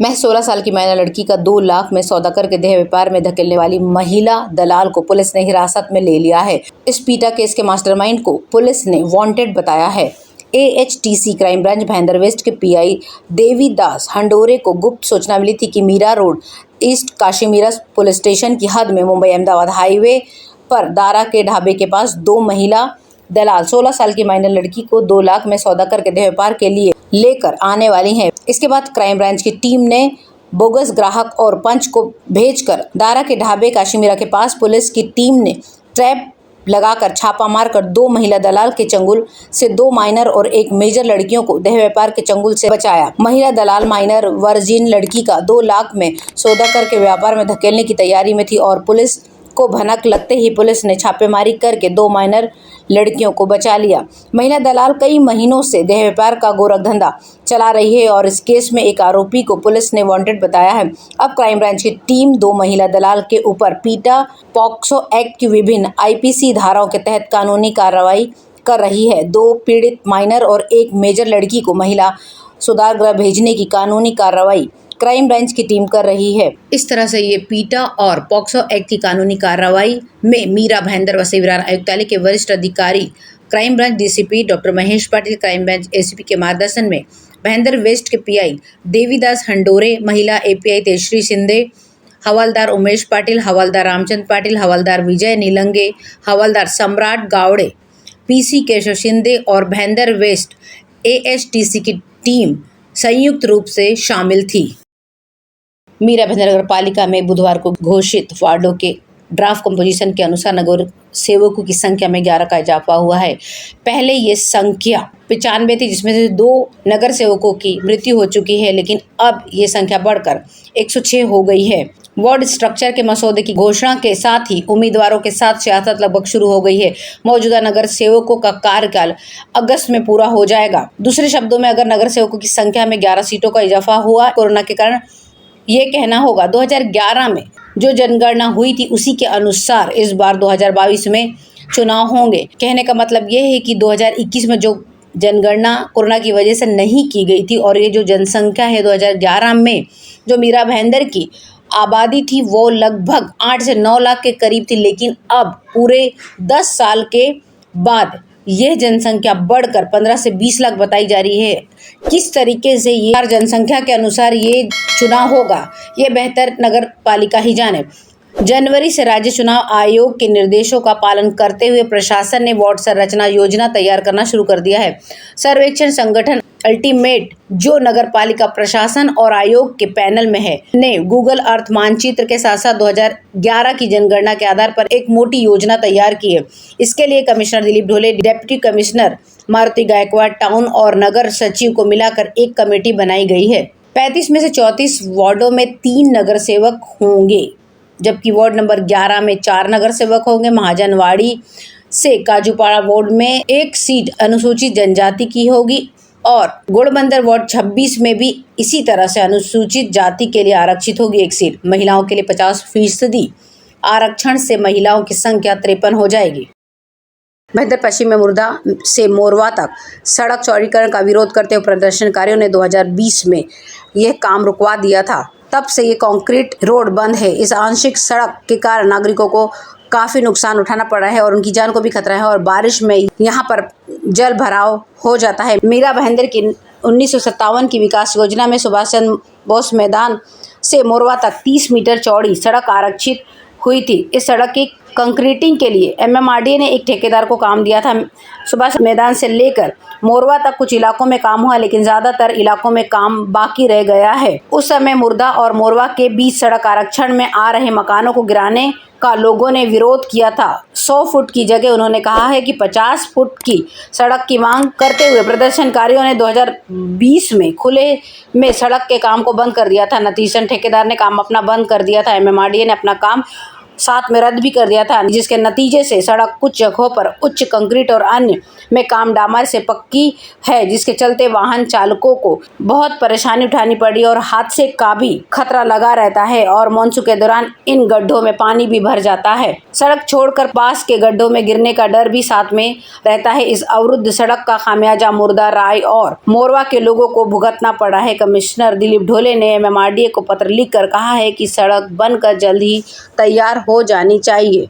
महज 16 साल की मैना लड़की का 2 लाख में सौदा करके देह व्यापार में धकेलने वाली महिला दलाल को पुलिस ने हिरासत में ले लिया है। इस पीटा केस के मास्टरमाइंड को पुलिस ने वांटेड बताया है। AHTC crime branch Bhayandar west के PI देवीदास हंडोरे को गुप्त सूचना मिली थी कि Mira road east Kashimira police station की हद में मुंबई अहमदाबाद हाईवे पर दारा के ढाबे के पास 2 महिला दलाल 16 साल की माइनर लड़की को 2 लाख में सौदा करके देह व्यापार के लिए लेकर आने वाली हैं। इसके बाद क्राइम ब्रांच की टीम ने बोगस ग्राहक और पंच को भेजकर दारा के ढाबे काशीमीरा के पास पुलिस की टीम ने ट्रैप लगाकर छापा मारकर 2 महिला दलाल के चंगुल से 2 माइनर और 1 मेजर लड़कियों को देह व्यापार के चंगुल से बचाया। महिला दलाल माइनर वर्जिन लड़की का 2 लाख में सौदा करके व्यापार में धकेलने की तैयारी में थी और पुलिस को भनक लगते ही पुलिस ने छापेमारी करके 2 माइनर लड़कियों को बचा लिया। महिला दलाल कई महीनों से देह व्यापार का गोरख धंधा चला रही है और इस केस में एक आरोपी को पुलिस ने वांटेड बताया है। अब क्राइम ब्रांच की टीम 2 महिला दलाल के ऊपर पीटा पॉक्सो एक्ट की विभिन्न IPC धाराओं के तहत कानूनी कार्रवाई कर रही है। 2 पीड़ित माइनर और 1 मेजर लड़की को महिला सुधार गृह भेजने की कानूनी कार्रवाई क्राइम ब्रांच की टीम कर रही है। इस तरह से ये पीटा और पॉक्सो एक्ट की कानूनी कार्रवाई में मीरा भाईंदर व विरार आयुक्तालय के वरिष्ठ अधिकारी crime branch DCP doctor Mahesh Patil, crime branch ACP के मार्गदर्शन में भाईंदर वेस्ट के PI देवीदास हंडोरे, महिला API तेजश्री शिंदे, हवलदार उमेश पाटिल, हवलदार रामचंद्र पाटिल, हवलदार विजय नीलंगे, हवलदार सम्राट गावड़े, PC केशव शिंदे और भाईंदर वेस्ट AHTC की टीम संयुक्त रूप से शामिल थी। मीरा भाईंदर नगर पालिका में बुधवार को घोषित वार्डों के ड्राफ्ट कंपोजिशन के अनुसार नगर सेवकों की संख्या में 11 का इजाफा हुआ है। पहले ये संख्या 95 थी, जिसमें से 2 नगर सेवकों की मृत्यु हो चुकी है, लेकिन अब ये संख्या बढ़कर 106 हो गई है। वार्ड स्ट्रक्चर के मसौदे की घोषणा के साथ ही उम्मीदवारों के साथ सियासत लगभग शुरू हो गई है। मौजूदा नगर सेवकों का कार्यकाल अगस्त में पूरा हो जाएगा। दूसरे शब्दों में, अगर नगर सेवकों की संख्या में 11 सीटों का इजाफा हुआ कोरोना के कारण, ये कहना होगा 2011 में जो जनगणना हुई थी उसी के अनुसार इस बार 2022 में चुनाव होंगे। कहने का मतलब ये है कि 2021 में जो जनगणना कोरोना की वजह से नहीं की गई थी और ये जो जनसंख्या है 2011 में जो मीरा भाईंदर की आबादी थी वो लगभग 8 से 9 लाख के करीब थी, लेकिन अब पूरे 10 साल के बाद यह जनसंख्या बढ़कर 15 से 20 लाख बताई जा रही है। किस तरीके से ये जनसंख्या के अनुसार ये चुनाव होगा, ये बेहतर नगर पालिका ही जाने। जनवरी से राज्य चुनाव आयोग के निर्देशों का पालन करते हुए प्रशासन ने वार्ड संरचना योजना तैयार करना शुरू कर दिया है। सर्वेक्षण संगठन अल्टीमेट, जो नगर पालिका प्रशासन और आयोग के पैनल में है, ने गूगल अर्थ मानचित्र के साथ साथ 2011 की जनगणना के आधार पर एक मोटी योजना तैयार की है। इसके लिए commissioner Dilip Dhole, deputy commissioner Maruti Gaikwad, town और नगर सचिव को मिलाकर एक कमेटी बनाई गई है। 35 में से 34 वार्डों में 3 नगर सेवक होंगे, जबकि वार्ड नंबर 11 में 4 नगर सेवक होंगे। महाजनवाड़ी से काजूपाड़ा वार्ड में 1 सीट अनुसूचित जनजाति की होगी और गुड़बंदर वार्ड 26 में भी इसी तरह से अनुसूचित जाति के लिए आरक्षित होगी 1 सीट। महिलाओं के लिए 50% आरक्षण से महिलाओं की संख्या 53 हो जाएगी। भाईंदर पश्चिम में मुर्दा से मोरवा तक सड़क चौड़ीकरण का विरोध करते हुए प्रदर्शनकारियों ने 2020 में यह काम रुकवा दिया था। तब से ये कंक्रीट रोड बंद है। इस आंशिक सड़क के कारण नागरिकों को काफ़ी नुकसान उठाना पड़ रहा है और उनकी जान को भी खतरा है और बारिश में यहाँ पर जल भराव हो जाता है। मीरा भाईंदर की 1957 की विकास योजना में सुभाष चंद्र बोस मैदान से मोरवा तक 30 मीटर चौड़ी सड़क आरक्षित हुई थी। इस सड़क की कंक्रीटिंग के लिए MMRDA ने एक ठेकेदार को काम दिया था। सुभाष मैदान से लेकर मोरवा तक कुछ इलाकों में काम हुआ, लेकिन ज़्यादातर इलाकों में काम बाकी रह गया है। उस समय मुर्दा और मोरवा के बीच सड़क आरक्षण में आ रहे मकानों को गिराने का लोगों ने विरोध किया था। 100 फुट की जगह उन्होंने कहा है कि 50 फुट की सड़क की मांग करते हुए प्रदर्शनकारियों ने 2020 में खुले में सड़क के काम को बंद कर दिया था। नतीजतन ठेकेदार ने काम अपना बंद कर दिया था। MMRDA ने अपना काम साथ में रद्द भी कर दिया था, जिसके नतीजे से सड़क कुछ जगहों पर उच्च कंक्रीट और अन्य में काम डामर से पक्की है, जिसके चलते वाहन चालकों को बहुत परेशानी उठानी पड़ी और हादसे का भी खतरा लगा रहता है और मानसून के दौरान इन गड्ढों में पानी भी भर जाता है। सड़क छोड़कर पास के गड्ढों में गिरने का डर भी साथ में रहता है। इस अवरुद्ध सड़क का खामियाजा मुर्दा राय और मोरवा के लोगों को भुगतना पड़ा है। कमिश्नर दिलीप ढोले ने MMRDA को पत्र लिखकर कहा है कि सड़क बनकर जल्द ही तैयार हो जानी चाहिए।